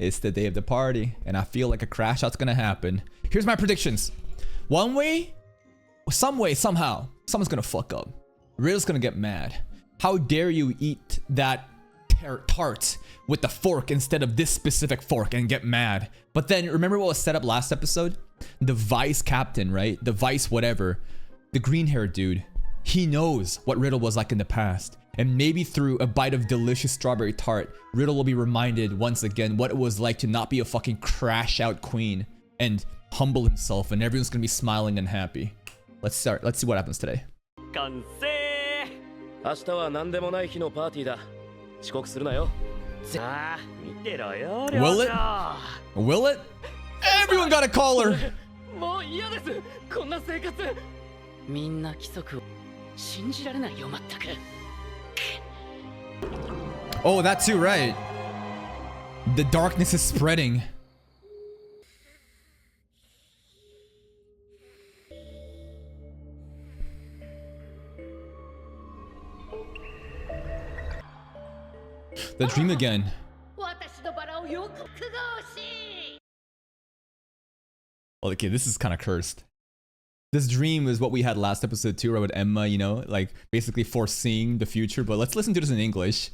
It's the day of the party, and I feel like a crash out's gonna happen. Here's my predictions. One way, some way, somehow, someone's gonna fuck up. Riddle's gonna get mad. How dare you eat that tart with the fork instead of this specific fork and get mad. But then remember what was set up last episode? The vice captain, right? The vice whatever. The green haired dude. He knows what Riddle was like in the past. And maybe through a bite of delicious strawberry tart, Riddle will be reminded once again what it was like to not be a fucking crash out queen and humble himself, and everyone's gonna be smiling and happy. Let's start. Let's see what happens today. Will it? Will it? Everyone got a caller! Oh, that too, right. The darkness is spreading. The dream again. Okay, this is kind of cursed. This dream is what we had last episode too, right, with Emma, you know, like basically foreseeing the future. But let's listen to this in English.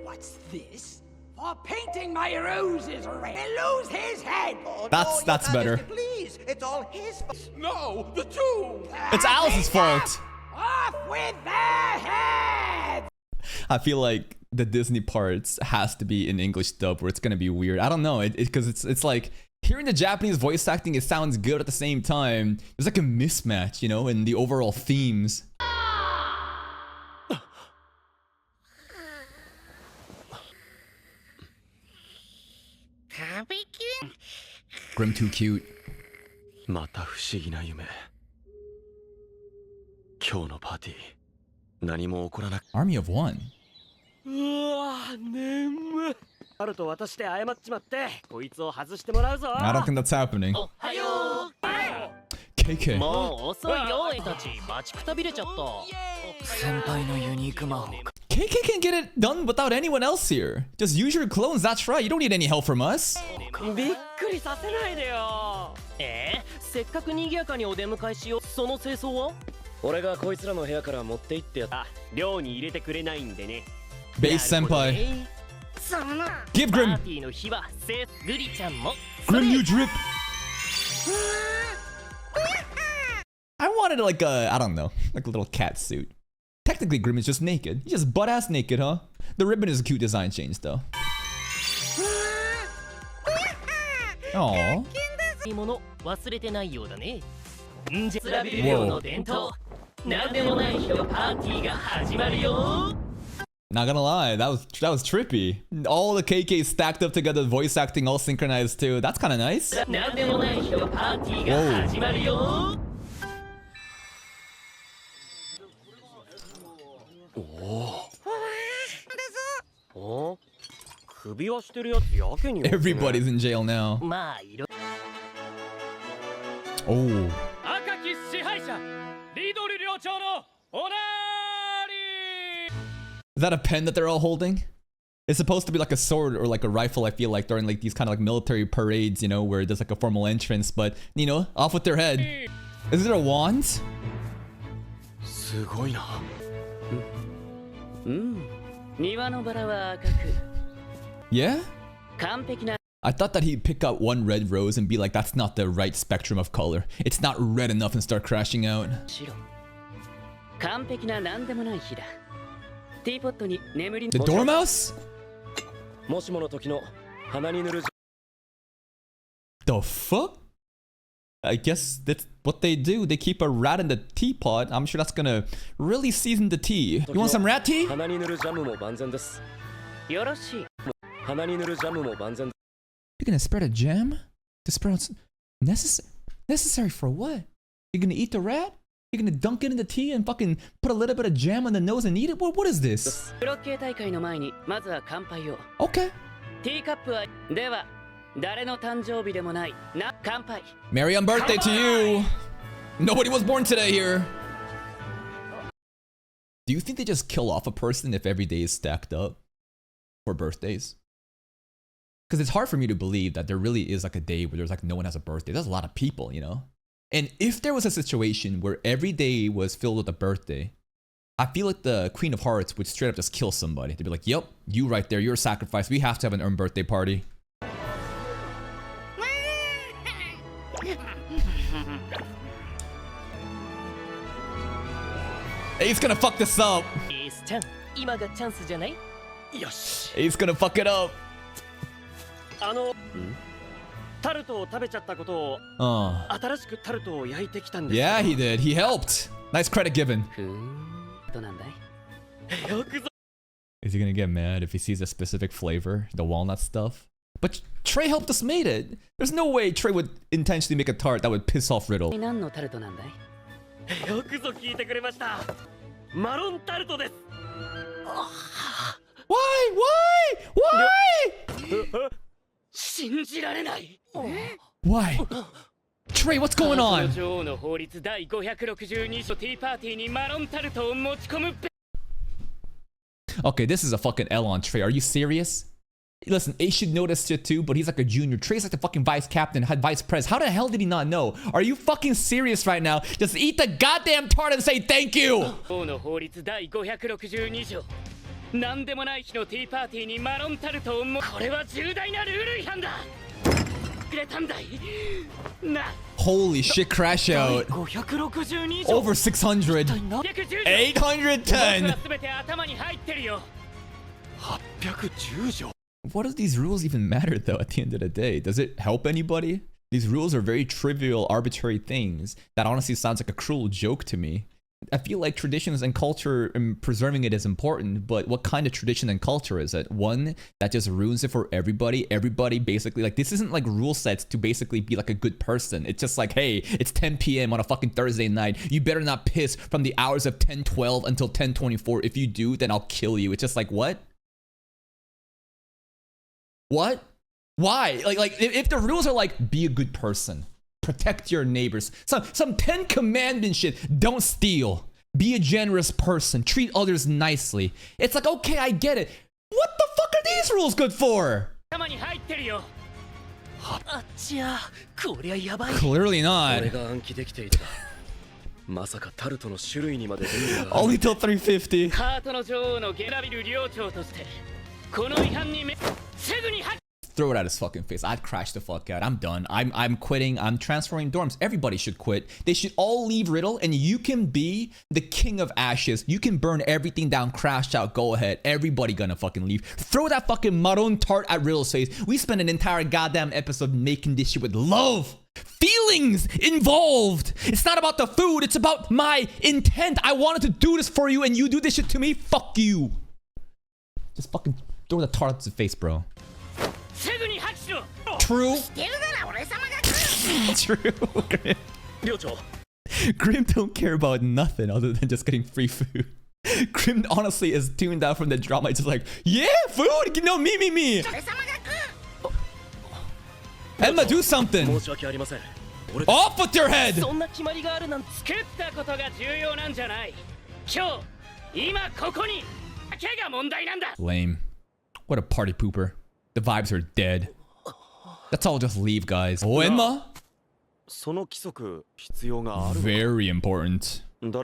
What's this? For painting my roses red, lose his head. Oh, that's better. Please, it's all his fault. No, the two. It's Alice's fault. Off with their heads. I feel like the Disney parts has to be in English dub, where it's gonna be weird. I don't know, because it's like hearing the Japanese voice acting, it sounds good at the same time. There's like a mismatch, you know, in the overall themes. Grim too cute. Army of one. I don't think that's happening. KK. KK can get it done without anyone else here. Just use your clones, that's right. You don't need any help from us. Base senpai. Give Grim. Grim, you drip. I wanted like a, I don't know, like a little cat suit. Technically, Grim is just naked. He's just butt-ass naked, huh? The ribbon is a cute design change, though. Aww. Whoa. Not gonna lie, that was trippy. All the KKs stacked up together, voice acting all synchronized too. That's kind of nice. Whoa. Everybody's in jail now. Oh. Is that a pen that they're all holding? It's supposed to be like a sword or like a rifle, I feel like, during like these kind of like military parades, you know, where there's like a formal entrance, but, you know, off with their head. Is it a wand? Yeah? I thought that he'd pick out one red rose and be like, that's not the right spectrum of color. It's not red enough and start crashing out. The dormouse? The fuck? I guess that's what they do. They keep a rat in the teapot. I'm sure that's gonna really season the tea. You want some rat tea? You're gonna spread a jam? To spread necessary for what? You're gonna eat the rat? You're gonna dunk it in the tea and fucking put a little bit of jam on the nose and eat it? What is this? Okay. Merry on birthday to you! Nobody was born today here! Do you think they just kill off a person if every day is stacked up for birthdays? Because it's hard for me to believe that there really is like a day where there's like no one has a birthday. There's a lot of people, you know? And if there was a situation where every day was filled with a birthday, I feel like the Queen of Hearts would straight up just kill somebody. They'd be like, yep, you right there, you're a sacrifice. We have to have an earned birthday party. Ace gonna fuck this up. Ace gonna fuck it up. Yeah, he did. He helped. Nice credit given. Is he gonna get mad if he sees a specific flavor, the walnut stuff? But Trey helped us made it. There's no way Trey would intentionally make a tart that would piss off Riddle. Why? Why? Trey, what's going on? Okay, this is a fucking L on Trey. Are you serious? Listen, Ace should know this shit too, but he's like a junior. Trey's like the fucking vice captain, vice pres. How the hell did he not know? Are you fucking serious right now? Just eat the goddamn tart and say thank you! Holy shit, crash out. Over 600. 810. What do these rules even matter though at the end of the day? Does it help anybody? These rules are very trivial, arbitrary things that honestly sounds like a cruel joke to me. I feel like traditions and culture and preserving it is important, but what kind of tradition and culture is it? One that just ruins it for everybody? Everybody basically, like, this isn't like rule sets to basically be like a good person. It's just like, hey, it's 10 p.m. on a fucking Thursday night. You better not piss from the hours of 10:12 until 10:24. If you do, then I'll kill you. It's just like, what? What? Why? Like if the rules are like, be a good person, protect your neighbors, some 10 commandment shit, don't steal, be a generous person, treat others nicely. It's like, okay, I get it. What the fuck are these rules good for? Clearly not. Only till 350. Throw it at his fucking face. I'd crash the fuck out. I'm done. I'm quitting. I'm transferring dorms. Everybody should quit. They should all leave Riddle, and you can be the king of ashes. You can burn everything down, crash out, go ahead. Everybody gonna fucking leave. Throw that fucking maroon tart at Riddle's face. We spent an entire goddamn episode making this shit with love. Feelings involved. It's not about the food. It's about my intent. I wanted to do this for you, and you do this shit to me? Fuck you. Just fucking throw the tart at his face, bro. True. True. Grim don't care about nothing other than just getting free food. Grim honestly is tuned out from the drama. It's just like, yeah, food. No, me. Emma, do something. Off with your head. Lame. What a party pooper. The vibes are dead. Let's all just leave, guys. Oh, Emma? Very important. That's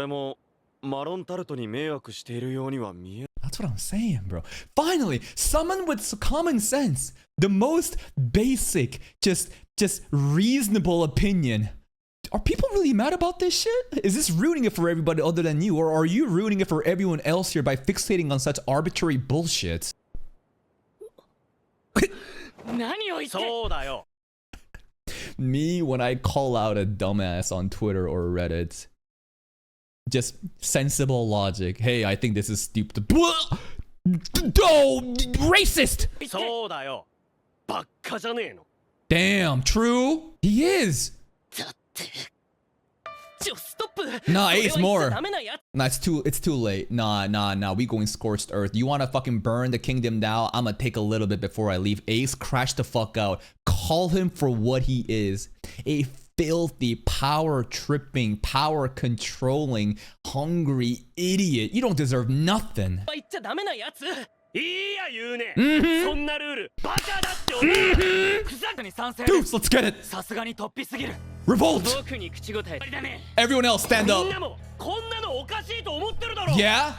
what I'm saying, bro. Finally, someone with common sense. The most basic, just reasonable opinion. Are people really mad about this shit? Is this ruining it for everybody other than you? Or are you ruining it for everyone else here by fixating on such arbitrary bullshit? Me when I call out a dumbass on Twitter or Reddit. Just sensible logic. Hey, I think this is stupid. Oh, racist! Damn, true? He is! Nah, Ace more. Nah, it's too late. Nah. We going scorched earth. You wanna fucking burn the kingdom now? I'ma take a little bit before I leave. Ace, crash the fuck out. Call him for what he is. A filthy, power-tripping, power-controlling, hungry idiot. You don't deserve nothing. Dudes, let's get it. Revolt. Everyone else, stand up. Yeah?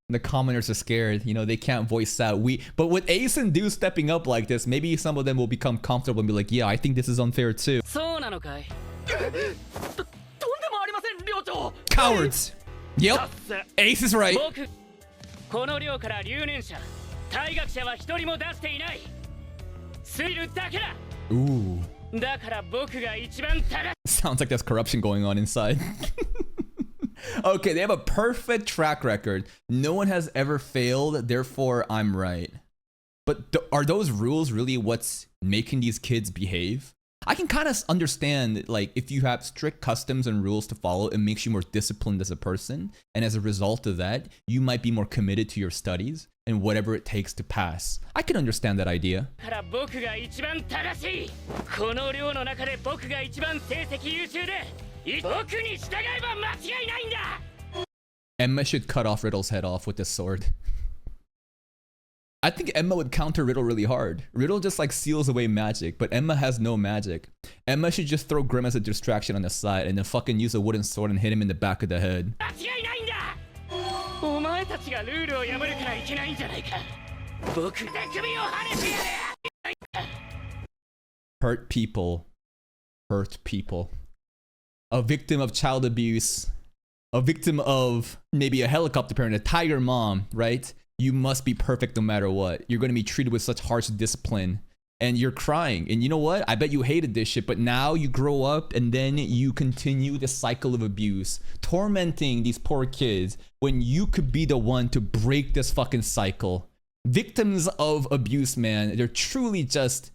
The commoners are scared. You know, they can't voice out. But with Ace and Deuce stepping up like this, maybe some of them will become comfortable and be like, yeah, I think this is unfair too. Cowards. Yep. Ace is right. Ooh. Sounds like there's corruption going on inside. Okay, they have a perfect track record. No one has ever failed, therefore I'm right. But are those rules really what's making these kids behave? I can kind of understand, like, if you have strict customs and rules to follow, it makes you more disciplined as a person. And as a result of that, you might be more committed to your studies and whatever it takes to pass. I can understand that idea. Emma should cut off Riddle's head off with this sword. I think Emma would counter Riddle really hard. Riddle just like seals away magic, but Emma has no magic. Emma should just throw Grimm as a distraction on the side and then fucking use a wooden sword and hit him in the back of the head. Hurt people. Hurt people. A victim of child abuse. A victim of maybe a helicopter parent, a tiger mom, right? You must be perfect no matter what. You're going to be treated with such harsh discipline. And you're crying. And you know what? I bet you hated this shit. But now you grow up and then you continue the cycle of abuse. Tormenting these poor kids when you could be the one to break this fucking cycle. Victims of abuse, man. They're truly just...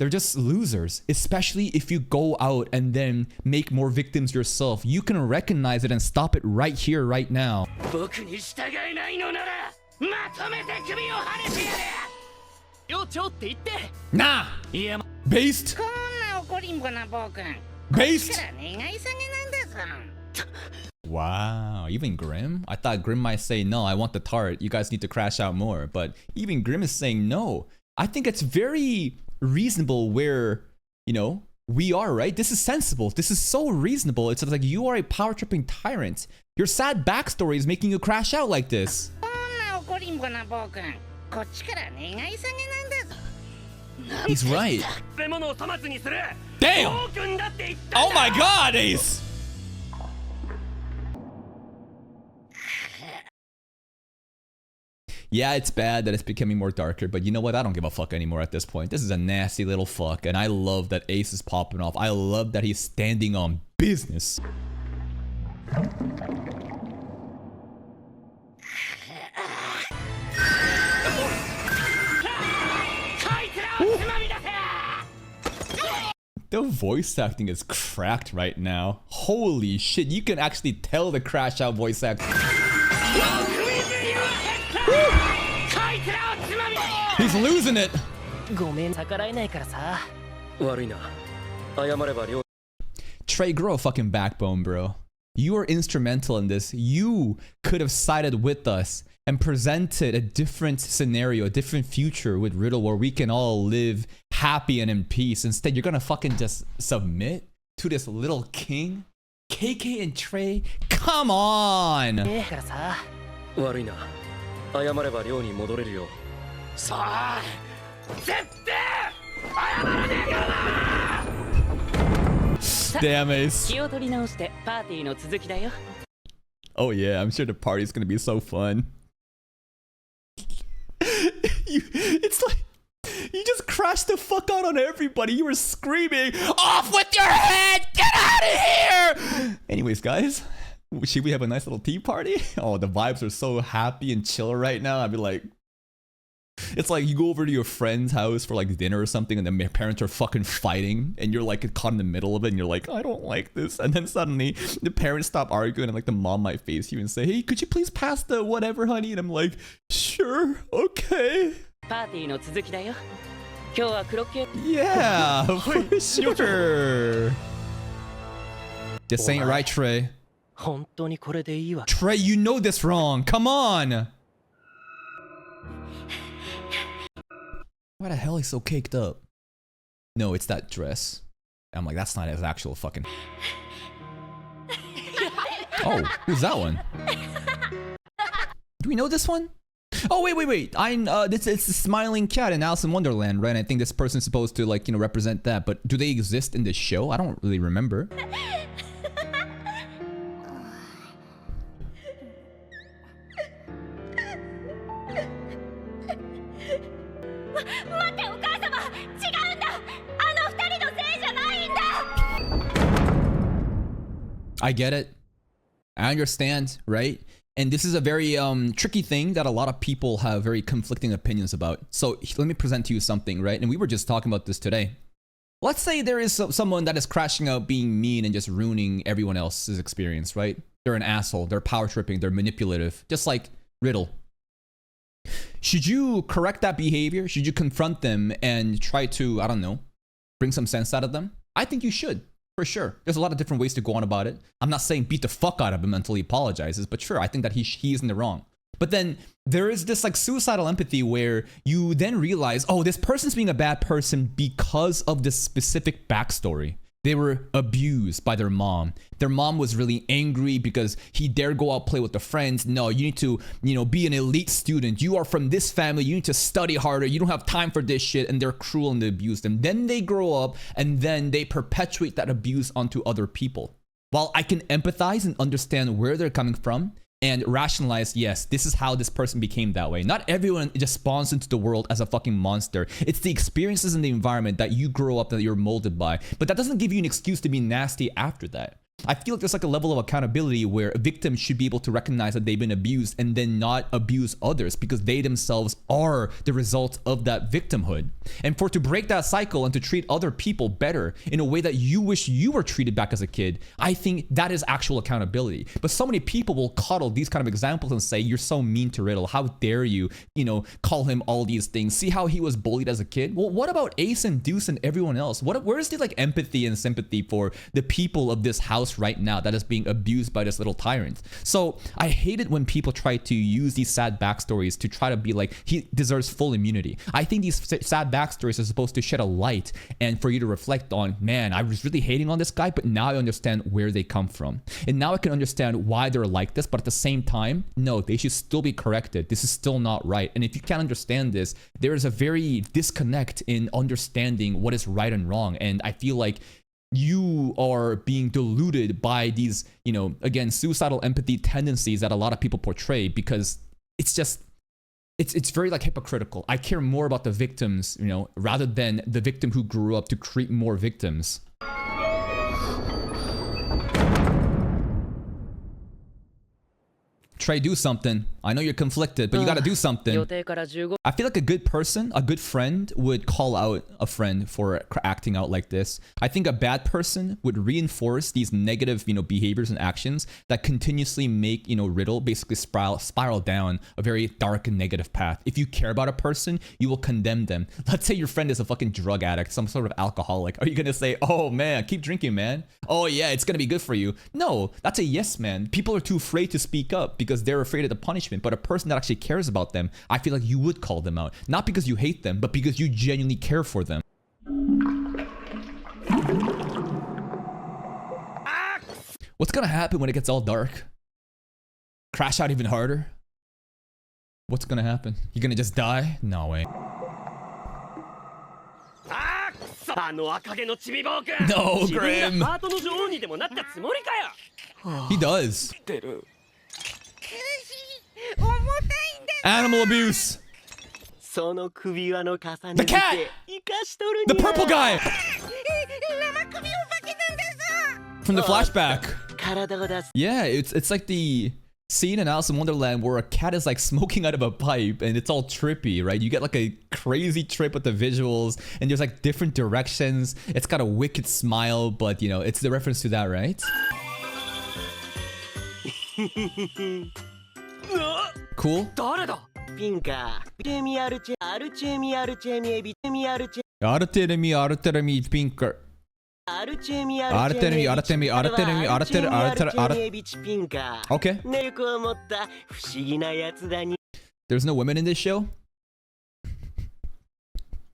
They're just losers. Especially if you go out and then make more victims yourself. You can recognize it and stop it right here, right now. Nah! Based! Based! Wow, even Grimm? I thought Grimm might say, no, I want the tart. You guys need to crash out more. But even Grimm is saying no. I think it's very reasonable where, you know, we are, right? This is sensible. This is so reasonable. It's like you are a power-tripping tyrant. Your sad backstory is making you crash out like this. He's right. Damn! Oh my god, Ace! Yeah, it's bad that it's becoming more darker, but you know what? I don't give a fuck anymore at this point. This is a nasty little fuck, and I love that Ace is popping off. I love that he's standing on business. The voice acting is cracked right now. Holy shit, you can actually tell the crash out voice acting. He's losing it. Trey, grow a fucking backbone, bro. You are instrumental in this. You could have sided with us and presented a different scenario, a different future with Riddle where we can all live happy and in peace. Instead, you're gonna fucking just submit to this little king? KK and Trey? Come on! Damn, Ace. Oh yeah, I'm sure the party's gonna be so fun. It's like you just crashed the fuck out on everybody. You were screaming, "Off with your head! Get out of here!" Anyways, guys, should we have a nice little tea party? Oh, the vibes are so happy and chill right now. I'd be like, it's like you go over to your friend's house for like dinner or something and then their parents are fucking fighting and you're like caught in the middle of it and you're like, I don't like this. And then suddenly the parents stop arguing and like the mom might face you and say, hey, could you please pass the whatever, honey? And I'm like, sure, okay. Yeah, for sure. This ain't right, Trey. Trey, you know this wrong. Come on. Why the hell is so caked up? No, it's that dress. I'm like, that's not his actual fucking... Oh, who's that one? Do we know this one? Oh, wait. It's the smiling cat in Alice in Wonderland, right? I think this person's supposed to, like, you know, represent that. But do they exist in this show? I don't really remember. I get it. I understand, right? And this is a very tricky thing that a lot of people have very conflicting opinions about. So let me present to you something, right? And we were just talking about this today. Let's say there is someone that is crashing out, being mean and just ruining everyone else's experience, right? They're an asshole, they're power tripping, they're manipulative, just like Riddle. Should you correct that behavior? Should you confront them and try to, I don't know, bring some sense out of them? I think you should. For sure. There's a lot of different ways to go on about it. I'm not saying beat the fuck out of him until he apologizes, but sure, I think that he's in the wrong. But then there is this like suicidal empathy where you then realize, oh, this person's being a bad person because of this specific backstory. They were abused by their mom. Their mom was really angry because he dared go out play with the friends. No, you need to, you know, be an elite student. You are from this family. You need to study harder. You don't have time for this shit. And they're cruel and they abuse them. Then they grow up and then they perpetuate that abuse onto other people. While I can empathize and understand where they're coming from and rationalize, yes, this is how this person became that way. Not everyone just spawns into the world as a fucking monster. It's the experiences in the environment that you grow up that you're molded by. But that doesn't give you an excuse to be nasty after that. I feel like there's like a level of accountability where victims should be able to recognize that they've been abused and then not abuse others because they themselves are the result of that victimhood. And to break that cycle and to treat other people better in a way that you wish you were treated back as a kid, I think that is actual accountability. But so many people will coddle these kind of examples and say, you're so mean to Riddle. How dare you, call him all these things. See how he was bullied as a kid? Well, what about Ace and Deuce and everyone else? Where is the like empathy and sympathy for the people of this house right now that is being abused by this little tyrant? So I hate it when people try to use these sad backstories to try to be like, he deserves full immunity. I think these sad backstories are supposed to shed a light and for you to reflect on, man, I was really hating on this guy, but now I understand where they come from. And now I can understand why they're like this, but at the same time, no, they should still be corrected. This is still not right. And if you can't understand this, there is a very disconnect in understanding what is right and wrong. And I feel like you are being deluded by these, again, suicidal empathy tendencies that a lot of people portray because it's just, it's very like hypocritical. I care more about the victims, rather than the victim who grew up to create more victims. Trey, do something. I know you're conflicted, but you gotta do something. I feel like a good person, a good friend would call out a friend for acting out like this. I think a bad person would reinforce these negative, behaviors and actions that continuously make, Riddle basically spiral down a very dark and negative path. If you care about a person, you will condemn them. Let's say your friend is a fucking drug addict, some sort of alcoholic. Are you gonna say, oh man, keep drinking, man? Oh yeah, it's gonna be good for you. No, that's a yes man. People are too afraid to speak up because they're afraid of the punishment. But a person that actually cares about them, I feel like you would call them out. Not because you hate them, but because you genuinely care for them. What's gonna happen when it gets all dark? Crash out even harder? What's gonna happen? You're gonna just die? No way. No, Grim. He does. Animal abuse. The cat. The purple guy. From the flashback. Yeah, it's like the scene in Alice in Wonderland where a cat is like smoking out of a pipe and it's all trippy, right? You get like a crazy trip with the visuals and there's like different directions. It's got a wicked smile, but it's the reference to that, right? Cool. Pinker. Artemi. Okay. There's no women in this show?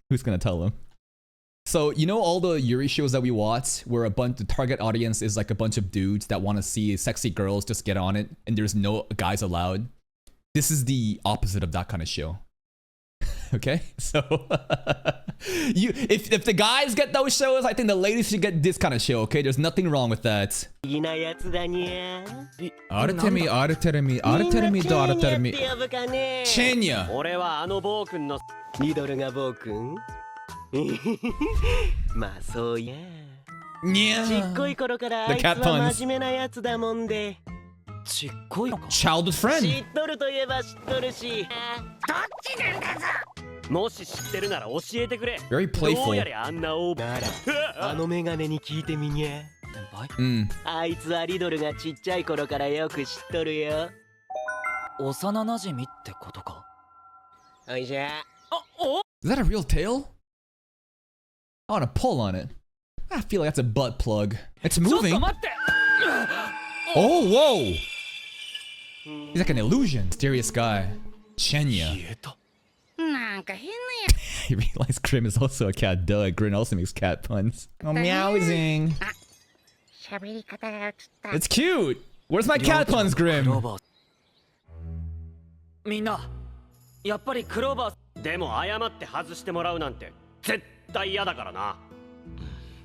Who's gonna tell them? So, you know all the Yuri shows that we watch where the target audience is like a bunch of dudes that want to see sexy girls just get on it and there's no guys allowed? This is the opposite of that kind of show. Okay? So, if the guys get those shows, I think the ladies should get this kind of show, okay? There's nothing wrong with that. Artemi. Chenya. Yeah. The cat puns. Childhood friend. Very playful. Is that a real tail? I want to pull on it. I feel like that's a butt plug. It's moving. Oh, whoa! He's like an illusion. Mysterious guy. Chenya. He realized Grim is also a cat. Duh, Grim also makes cat puns. Oh, meowsing. It's cute. Where's my cat puns, Grim?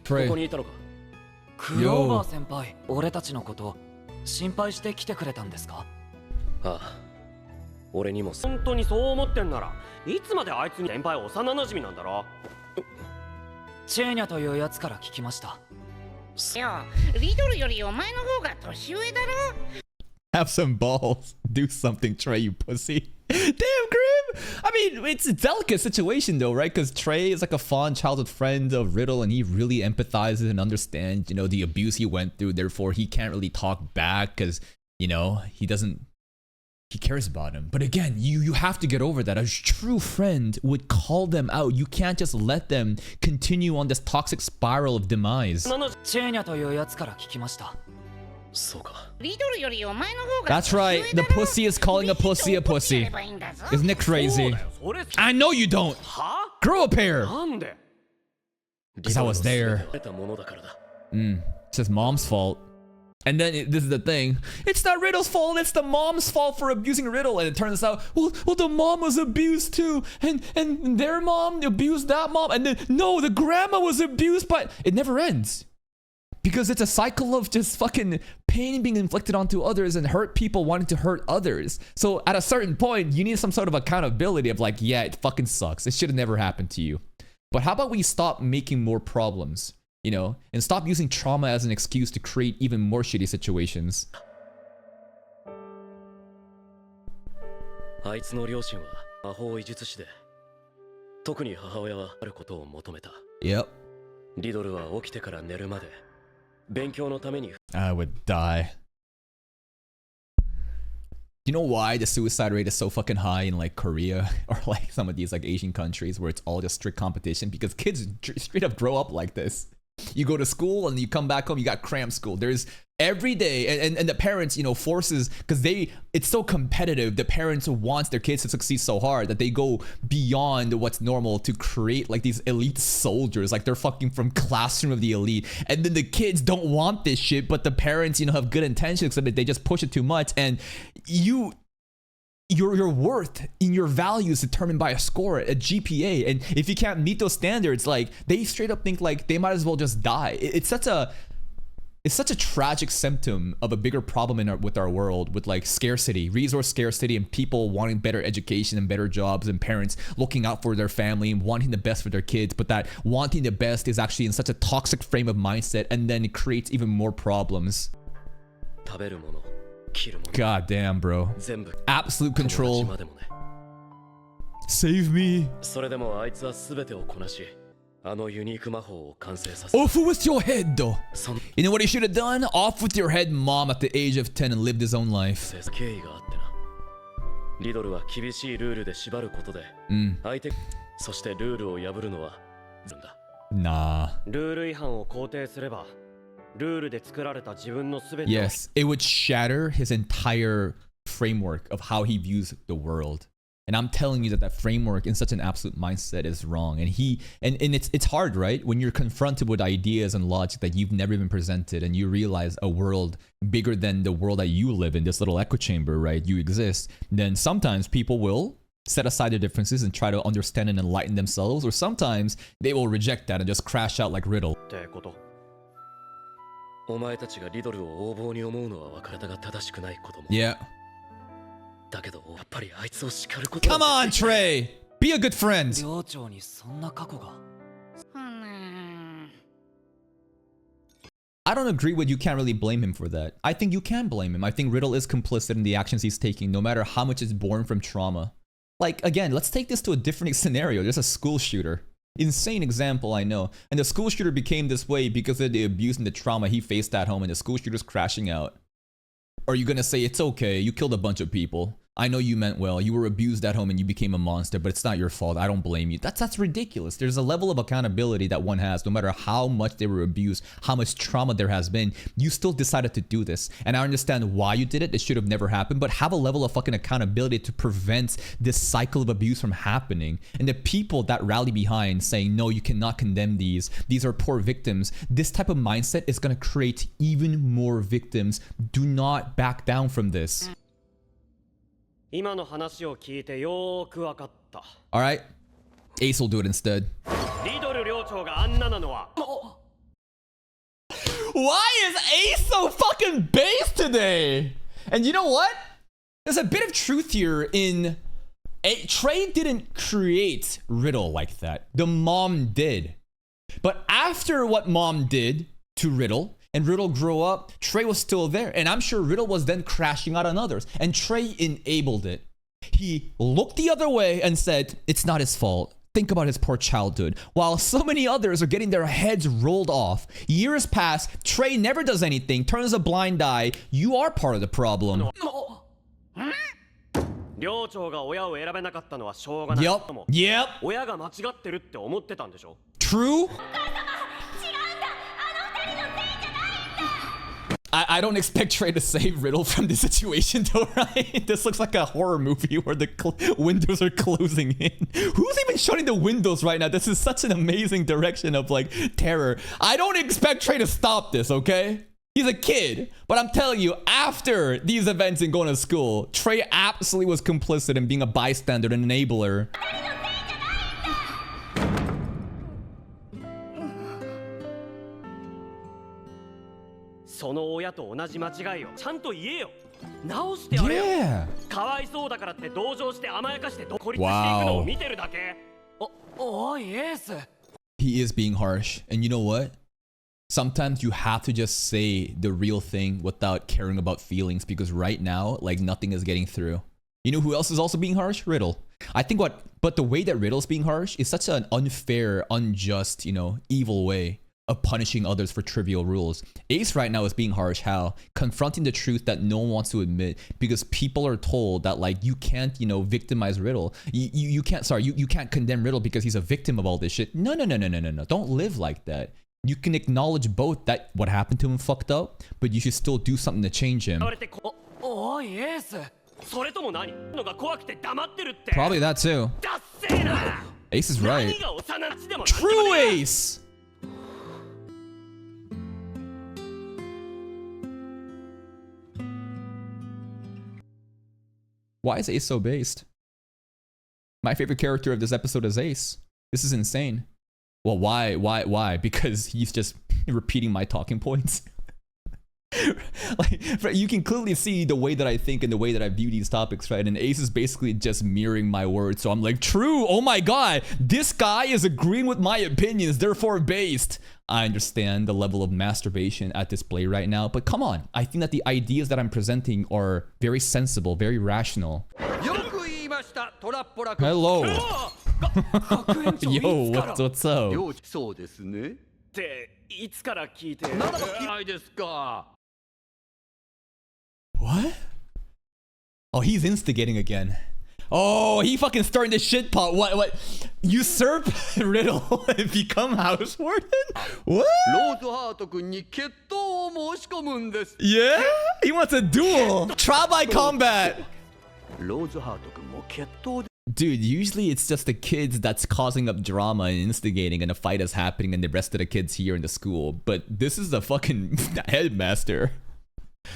Pray. Yo. 先輩、俺たちのこと心配して来てくれたんですか？ああ、俺にも本当にそう思ってんならいつまであいつに先輩幼馴染なんだろ。チェーニャというやつから聞きました。よ、リドルよりお前の方が年上だろ。 Have some balls. Do something, Trey, you pussy. Damn, Grim! I mean, it's a delicate situation though, right? Because Trey is like a fond childhood friend of Riddle and he really empathizes and understands, you know, the abuse he went through. Therefore, he can't really talk back because, you know, he cares about him. But again, you have to get over that. A true friend would call them out. You can't just let them continue on this toxic spiral of demise. チェーニャというやつから聞きました。 That's right. The pussy is calling a pussy a pussy. Isn't it crazy? I know you don't. Grow up here. Because I was there. It's his mom's fault. And then this is the thing. It's not Riddle's fault. It's the mom's fault for abusing Riddle. And it turns out, well, the mom was abused too. And their mom abused that mom. And then, no, the grandma was abused. But it never ends. Because it's a cycle of just fucking pain being inflicted onto others and hurt people wanting to hurt others. So at a certain point, you need some sort of accountability of like, yeah, it fucking sucks. It should have never happened to you. But how about we stop making more problems, you know, and stop using trauma as an excuse to create even more shitty situations. Yep. I would die. You know why the suicide rate is so fucking high in like Korea or like some of these like Asian countries where it's all just strict competition? Because kids straight up grow up like this. You go to school and you come back home, you got cram school. There's every day, and the parents, you know, forces, because it's so competitive. The parents want their kids to succeed so hard that they go beyond what's normal to create like these elite soldiers, like they're fucking from classroom of the elite. And then the kids don't want this shit, but the parents, you know, have good intentions, so that they just push it too much. And your worth in your value is determined by a score, a GPA. And if you can't meet those standards, like they straight up think like they might as well just die. It's such a tragic symptom of a bigger problem with our world, with like scarcity, resource scarcity, and people wanting better education and better jobs, and parents looking out for their family and wanting the best for their kids. But that wanting the best is actually in such a toxic frame of mindset, and then it creates even more problems. God damn, bro. Absolute control. Save me. Off with your head, though. You know what he should have done? Off with your head, mom, at the age of 10 and lived his own life. Nah. ルール違反を肯定すればルールで作られた自分の全てを Yes, it would shatter his entire framework of how he views the world. And I'm telling you that that framework in such an absolute mindset is wrong. And it's hard, right? When you're confronted with ideas and logic that you've never been presented, and you realize a world bigger than the world that you live in, this little echo chamber, right? You exist. Then sometimes people will set aside their differences and try to understand and enlighten themselves, or sometimes they will reject that and just crash out like Riddle. ってこと。お前たちがリドルを横暴に思うのは分かれたが正しくないことも。Yeah. だけどやっぱりあいつを叱ることは。Come on, Trey! Be a good friend! 寮長にそんな過去が。I don't agree with you can't really blame him for that. I think you can blame him. I think Riddle is complicit in the actions he's taking, no matter how much is born from trauma. Like, again, let's take this to a different scenario. There's a school shooter. Insane example, I know. And the school shooter became this way because of the abuse and the trauma he faced at home, and the school shooter's crashing out. Are you gonna say it's okay, you killed a bunch of people? I know you meant well, you were abused at home and you became a monster, but it's not your fault, I don't blame you. That's ridiculous. There's a level of accountability that one has, no matter how much they were abused, how much trauma there has been, you still decided to do this. And I understand why you did it, it should have never happened, but have a level of fucking accountability to prevent this cycle of abuse from happening. And the people that rally behind saying, no, you cannot condemn these are poor victims, this type of mindset is gonna create even more victims. Do not back down from this. 今の話を聞いてよーく分かった。Alright, Ace will do it instead. リドル寮長があんななのは。Why is Ace so fucking base today? And you know what? There's a bit of truth here in... Trey didn't create Riddle like that. The mom did. But after what mom did to Riddle, and Riddle grew up, Trey was still there. And I'm sure Riddle was then crashing out on others. And Trey enabled it. He looked the other way and said, it's not his fault. Think about his poor childhood. While so many others are getting their heads rolled off. Years pass, Trey never does anything, turns a blind eye. You are part of the problem. 寮長が親を選べなかったのはしょうがない。Yep. Yep. 親が間違ってるって思ってたんでしょ。 True? I don't expect Trey to save Riddle from this situation though, right? This looks like a horror movie where the windows are closing in. Who's even shutting the windows right now? This is such an amazing direction of like terror. I don't expect Trey to stop this, okay? He's a kid, but I'm telling you, after these events and going to school, Trey absolutely was complicit in being a bystander, an enabler. その親と同じ間違いをちゃんと言えよ。直してやれよ。かわいそうだからって同情して甘やかして孤立していくのを見てるだけ。おいエース。He is being harsh, and you know what? Sometimes you have to just say the real thing without caring about feelings, because right now, like, nothing is getting through. You know who else is also being harsh? Riddle. I think but the way that Riddle's being harsh is such an unfair, unjust, you know, evil way of punishing others for trivial rules. Ace right now is being harsh. How? Confronting the truth that no one wants to admit, because people are told that, like, you can't, you know, victimize Riddle. You can't, sorry, you can't condemn Riddle because he's a victim of all this shit. No. Don't live like that. You can acknowledge both that what happened to him fucked up, but you should still do something to change him. Probably that too. Ace is right. True Ace! Why is Ace so based? My favorite character of this episode is Ace. This is insane. Well, why? Because he's just repeating my talking points. Like, you can clearly see the way that I think and the way that I view these topics, right? And Ace is basically just mirroring my words. So I'm like, true, oh my god, this guy is agreeing with my opinions, therefore based. I understand the level of masturbation at display right now, but come on, I think that the ideas that I'm presenting are very sensible, very rational. Hello. Yo, what's up? そうですね。っていつから聞いて。なんだか嫌いですか。What? Oh, he's instigating again. Oh, he fucking starting the shit pot. What? Usurp Riddle and become House Warden? What? ローズハート君に決闘を申し込むんです。 Yeah? He wants a duel. Trial by combat. ローズハート君も決闘で Dude, usually it's just the kids that's causing up drama and instigating and a fight is happening and the rest of the kids here in the school. But this is the fucking headmaster.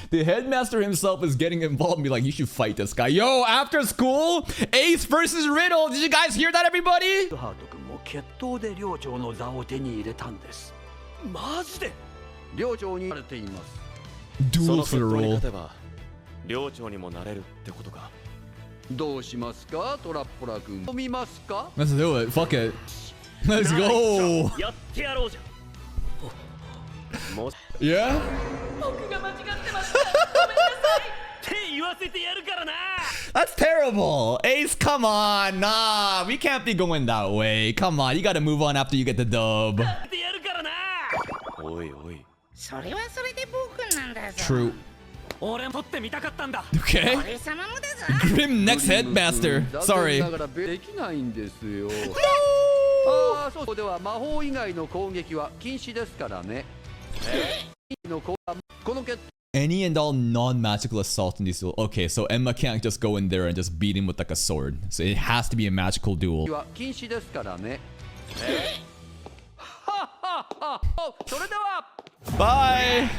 The headmaster himself is getting involved and be like, you should fight this guy. Yo, after school, Ace versus Riddle. Did you guys hear that, everybody? ハート君も決闘で寮長の座を手に入れたんです。マジで寮長になれています。 Duel for the role. 勝てば寮長にもなれるってことか。どうしますかトラッポラ君。飲みますか Let's do it. Fuck it. Let's go. やってやろうじゃん。もう Yeah? 僕が間違ってました。ごめんなさい。って言わせてやるからな。 That's terrible. Ace, come on. Nah, we can't be going that way. Come on, you gotta move on after you get the dub. ってやるからな。おいおい。それはそれで僕なんだぞ。 True. 俺も取ってみたかったんだ。Okay. 俺様もだぞ。 Grim next headmaster. 残 Sorry. 念ながらできないんですよ。ああ、そうでは魔法以外の攻撃は禁止ですからね。この決 Any and all non-magical assault in these duels. Okay, so Emma can't just go in there and just beat him with like a sword. So it has to be a magical duel. は禁止ですからね。ははは。それでは。 Bye.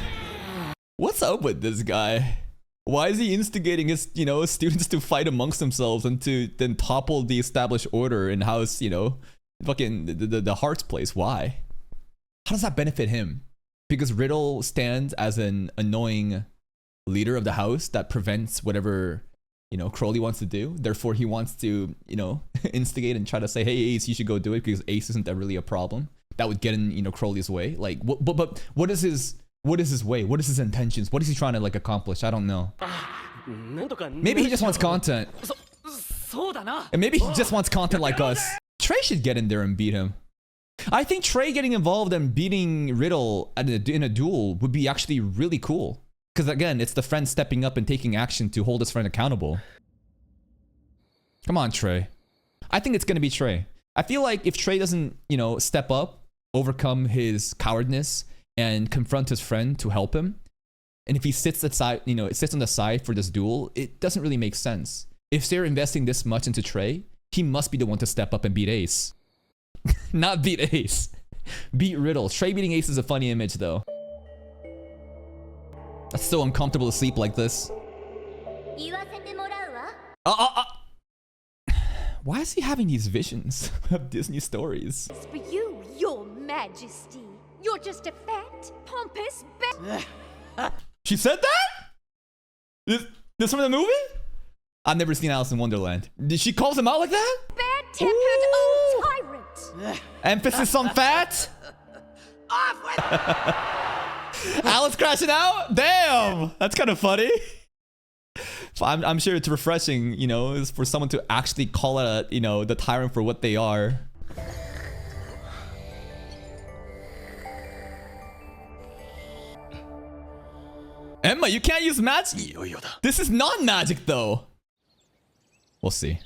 What's up with this guy? Why is he instigating his, students to fight amongst themselves and to then topple the established order in house, fucking the Hearts place? Why? How does that benefit him? Because Riddle stands as an annoying leader of the house that prevents whatever, Crowley wants to do. Therefore, he wants to, instigate and try to say, hey, Ace, you should go do it because Ace isn't really a problem. That would get in, Crowley's way. Like, but what is his way? What is his intentions? What is he trying to accomplish? I don't know. Maybe he just wants content. そうだな。 And maybe he just wants content like us. Trey should get in there and beat him. I think Trey getting involved and beating Riddle in a duel would be actually really cool. Because again, it's the friend stepping up and taking action to hold his friend accountable. Come on, Trey. I think it's going to be Trey. I feel like if Trey doesn't, step up, overcome his cowardness, and confront his friend to help him, and if he sits aside, sits on the side for this duel, it doesn't really make sense. If they're investing this much into Trey, he must be the one to step up and beat Ace. Not beat Ace. Beat Riddle. Trey beating Ace is a funny image though. That's so uncomfortable to sleep like this. Why is he having these visions of Disney stories? It's for you, your majesty. You're just a fat, pompous She said that? This from the movie? I've never seen Alice in Wonderland. Did she call him out like that? bad-tempered old tyrant. Emphasis on fat? Off with Alice crashing out? Damn! That's kind of funny. I'm sure it's refreshing, for someone to actually call out, the tyrant for what they are. Emma, you can't use magic. This is non-magic though. We'll see.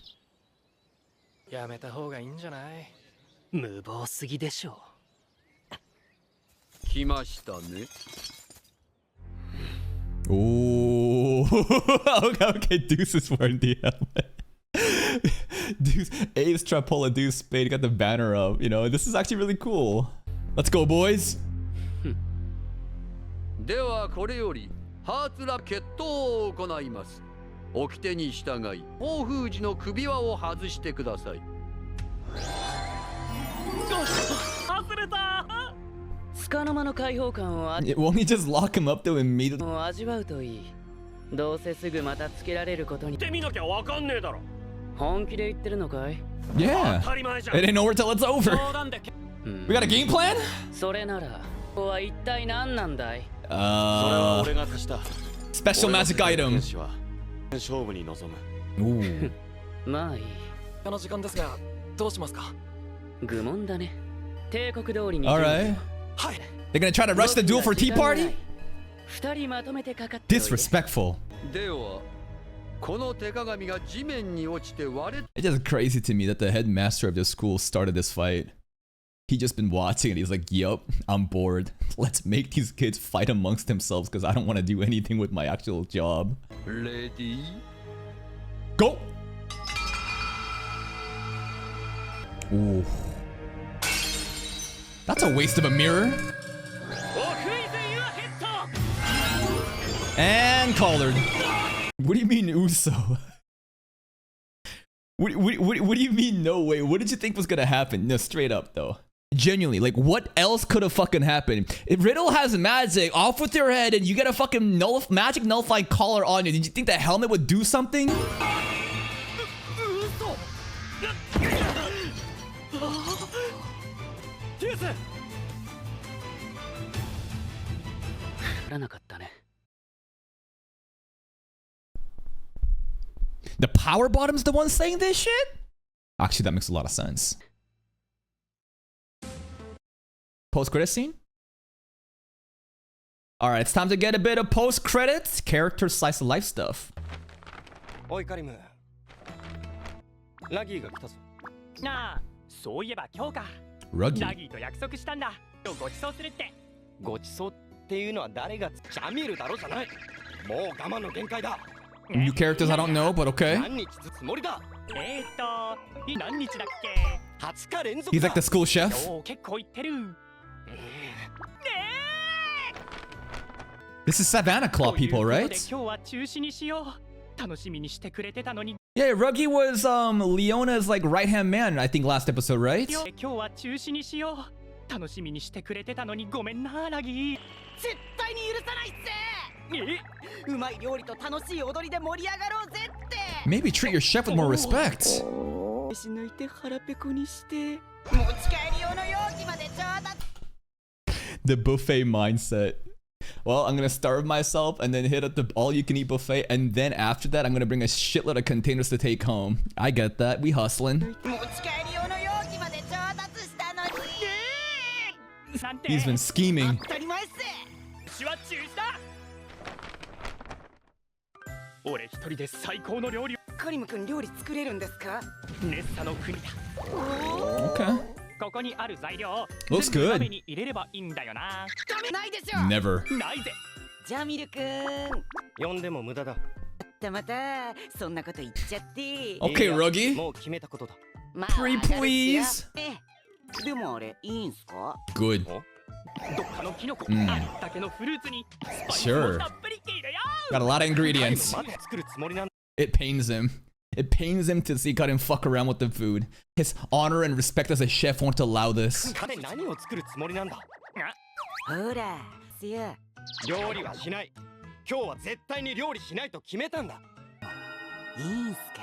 やめた方がいいんじゃない？無謀すぎでしょ。来ましたね。 Ooh. okay, Deuce is wearing the helmet. Deuce, Ace, Trapola, Deuce, Spade got the banner up. This is actually really cool. Let's go, boys. ではこれよりハーツラ決闘を行います。掟に従い、暴風時の首輪を外してください。外れた。束の間の解放感を Won't he just lock him up though immediately? 味わうといい。どうせすぐまたつけられることに。ってみなきゃわかんねえだろ。本気で言ってるのかい？ Yeah. 当たり前じゃん。 It ain't over till it's over. 冗談で。We got a game plan? それなら、ここは一体何なんだい？それは俺が貸した。 Special magic item. 勝負に臨む。Ooh. まあいい。この時間ですが、どうしますか？愚問だね。帝国通りに。Alright. はい。 They're gonna try to rush the duel for tea party? 二人まとめてかかって。 Disrespectful. ではこの手鏡が地面に落ちて割れ It's just crazy to me that the headmaster of the school started this fight. He just been watching and he's like, yup, I'm bored. Let's make these kids fight amongst themselves because I don't want to do anything with my actual job. Ready? Go! Ooh. That's a waste of a mirror. And collared. What do you mean Uso? What do you mean no way? What did you think was gonna happen? No, straight up though. Genuinely, like what else could have fucking happened? If Riddle has magic, off with your head and you get a fucking magic nullified collar on you, did you think the helmet would do something? The power bottom's the one saying this shit? Actually, that makes a lot of sense. Post-credit scene? Alright, it's time to get a bit of post-credits. Character slice of life stuff. おいカリムラギーが来たぞなあそういえば今日か Ruggy. ラギーと約束したんだ今日ご馳走するってご馳走っていうのは誰がジャミールだろじゃないもう我慢の限界だ New characters I don't know, but okay. 何日つもりだ何日だっけ20日連続 He's like the school chef. 結構言ってる This is Savannah Claw people, right? 今日は中止にしよう楽しみにしてくれてたのに Yeah, Ruggy was Leona's like right-hand man, I think last episode, right? 今日は中止にしよう楽しみにしてくれてたのにごめんなラギー絶対に許さないっせうまい料理と楽しい踊りで盛り上がろうぜって Maybe treat your chef with more respect. 飯抜いて腹ペコにして持ち帰り用の容器までちょうだ The buffet mindset. Well, I'm gonna starve myself and then hit up the all-you-can-eat buffet, and then after that, I'm gonna bring a shitload of containers to take home. I get that. We hustling. He's been scheming. 俺一人で最高の料理カリム君料理作れるんですかネッサの国だ Okay. ここにある材料 Looks good. 鍋に入れればいいんだよなないでしょ Never. ないぜジャミル君呼んでも無駄だまたそんなこと言っちゃって Okay, Ruggy. もう決めたことだ Pretty please. でもあれいいんすか Good. どっかのキノコ、ありったけのフルーツにスパイス Sure. をたっぷり入れよ Got a lot of ingredients. まだ作るつもりなん It pains him. It pains him to see Karin fuck around with the food. His honor and respect as a chef won't allow this. 彼何を作るつもりなんだほらせや料理はしない今日は絶対に料理しないと決めたんだいいんすか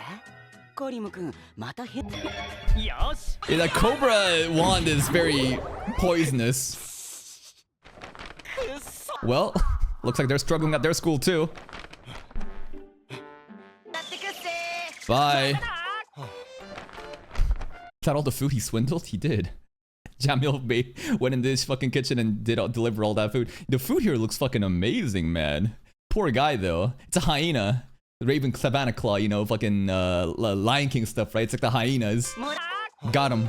カリム君また変よし Yeah, that Cobra wand is very poisonous. Well, looks like they're struggling at their school too. Bye. Is that all the food he swindled? He did. Jamil went in this fucking kitchen and deliver all that food. The food here looks fucking amazing, man. Poor guy though. It's a hyena. Raven Savannah Claw, you know, fucking Lion King stuff, right? It's like the hyenas. Got him.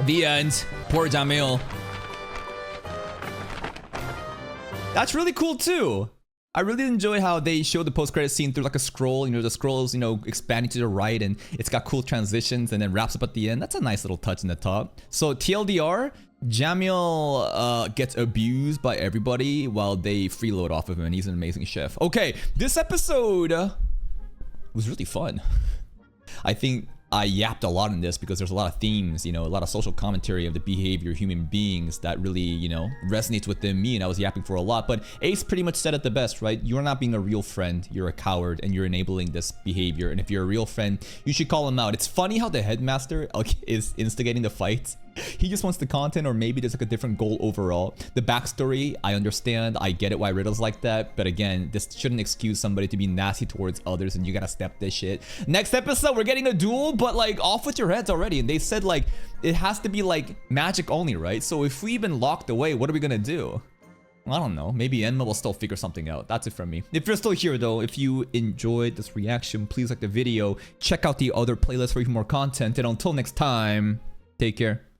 The end. Poor Jamil. That's really cool too. I really enjoy how they show the post-credit scene through like a scroll. You know, the scroll's, you know, expanding to the right and it's got cool transitions and then wraps up at the end. That's a nice little touch in the top. So TLDR, Jamil gets abused by everybody while they freeload off of him and he's an amazing chef. Okay, this episode was really fun. I think I yapped a lot in this because there's a lot of themes, you know, a lot of social commentary of the behavior of human beings that really, you know, resonates within me, and I was yapping for a lot. But Ace pretty much said it the best, right? You're not being a real friend, you're a coward, and you're enabling this behavior. And if you're a real friend, you should call him out. It's funny how the headmaster is instigating the fight. He just wants the content, or maybe there's like a different goal overall. The backstory, I understand, I get it why Riddle's like that, but again, this shouldn't excuse somebody to be nasty towards others, and you gotta step this shit. Next episode, we're getting a duel, but like off with your heads already, and they said like it has to be like magic only, right? So if we've been locked away, what are we gonna do? I don't know. Maybe Enma will still figure something out. That's it from me. If you're still here though, if you enjoyed this reaction, please like the video. Check out the other playlists for even more content. And until next time, take care.